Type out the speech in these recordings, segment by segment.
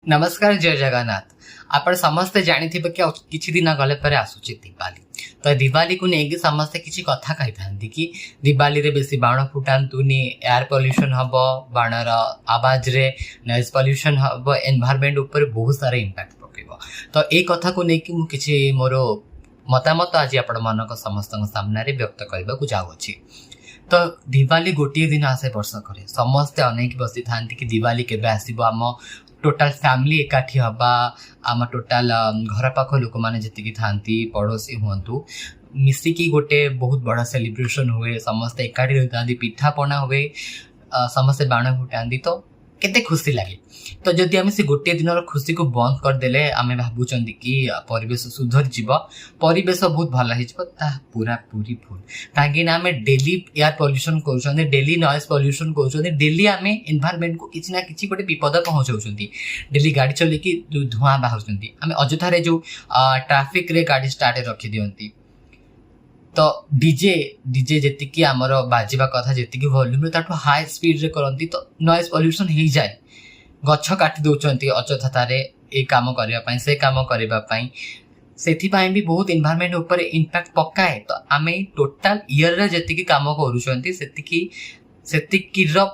नमस्कार जय जगन्नाथ। आपण समस्ते जानिथिबे कि किछि दिन गले परे आसुची दिवाली। तो दिवाली को नेकी समस्ते किछि कथा कहि थांती कि दिवाली रे बेसी बाण फुटांतुनी, एयर पोल्यूशन हबो, बाणर आवाज रे नॉइज पोल्यूशन हबो, एनवायरनमेंट ऊपर बहुत सारा इंपैक्ट पकेबो। तो ए कथा को नेकी मु किछि मोरो मतामत आज आपण मानक समस्त सामने रे व्यक्त करबा को जाउछि। तो दिवाली गोटे दिन आसे वर्ष करे समस्ते अनेक बसी थांती कि दिवाली केबे आसीबो, आम टोटाल फैमिली एकाठी हवा, आम टोटाल घर पाख लोक मैंने जी थांती पड़ोसी हूँ मिसिकी गोटे बहुत बड़ा सेलिब्रेशन हुए, समस्ते एकाठी रही था, पिठा पना हुए, समस्ते बाण फुटाती तो केते खुशी लगे। तो जदि आम से गोटे दिन खुशी को बंद करदेले आम भावुं कि परिवेश सुधरी जीव, परिवेश बहुत भल हो पूरा पूरी भूल। कहीं आम डेली एयर पोल्यूशन कर, डेली नॉइज पोल्यूशन कर, डेली आम एनवायरनमेंट को किसी ना कि गोटे विपद पहुँचाऊँ, डेली गाड़ी चलैकी धुआं बाहर आम अଯଥାରେ जो ट्रैफिक रे गाड़ी स्टार्ट रखी दियंती। तो डीजे डीजे जी आमर बाजिबा कथा जी वॉल्यूम ताठू हाई स्पीड रे करंती तो नॉइज पोल्यूशन हो जाए। गछ काटी दौरान अଯଥାରେ ए काम करने से काम करने से भी बहुत एनवायरनमेंट ऊपर इंपैक्ट पकाए। तो आम टोटाल ईयर रे जी काम कर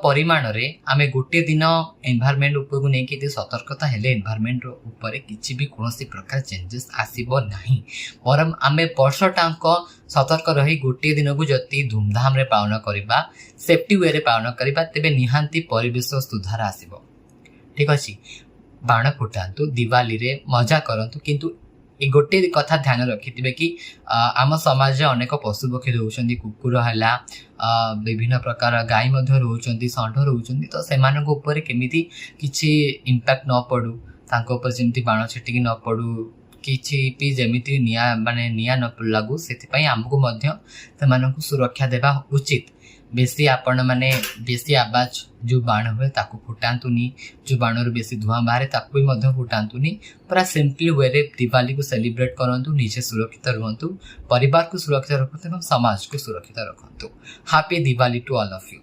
परिमाण रे आम गोटे दिन एनवायरनमेंट ऊपर को लेकिन सतर्कता हेले एनवायरनमेंट ऊपर किसी भी कौन प्रकार चेंजेस आसीबो नहीं। बरम आम वर्षटाक सतर्क रही गोटे दिन को जति धूमधाम रे पालन करबा, सेफ्टी वे रे पालन करबा, तेबे निहांती परिवेश सुधार आसीबो। ठीक अच्छे, बाण फुटातु, दिवाली रे मजा करतु, किंतु ए गोटे कथा ध्यान रखिथिबे कि आम समाज अनेक पशु पक्षी रोचंती, कुकुर हैला, विभिन्न प्रकार गाय मध्य रोचंती, षंढ रोचंती। तो सेमानक ऊपर केमिति किछि इंपैक्ट न पड़ू, तांको ऊपर जेमिति बाण छिटिकी न पड़ू, किछि भी जेमिति निया माने निया न लागू, सेतिपई आमको मध्य सेमानकु सुरक्षा देबा उचित। बेसी आपण माने बेसी आवाज जो बाण हुए ताकू फुटातुनी, जो बाण बेसी धुआं बाहर ताकू भी मध्य फुटातुनी। पूरा सिंपल वे रे दिवाली को सेलिब्रेट करंतु, निजे सुरक्षित रहंतु, परिवार को सुरक्षित रखंतु, समाज को सुरक्षित रखंतु। Happy Diwali to all of you.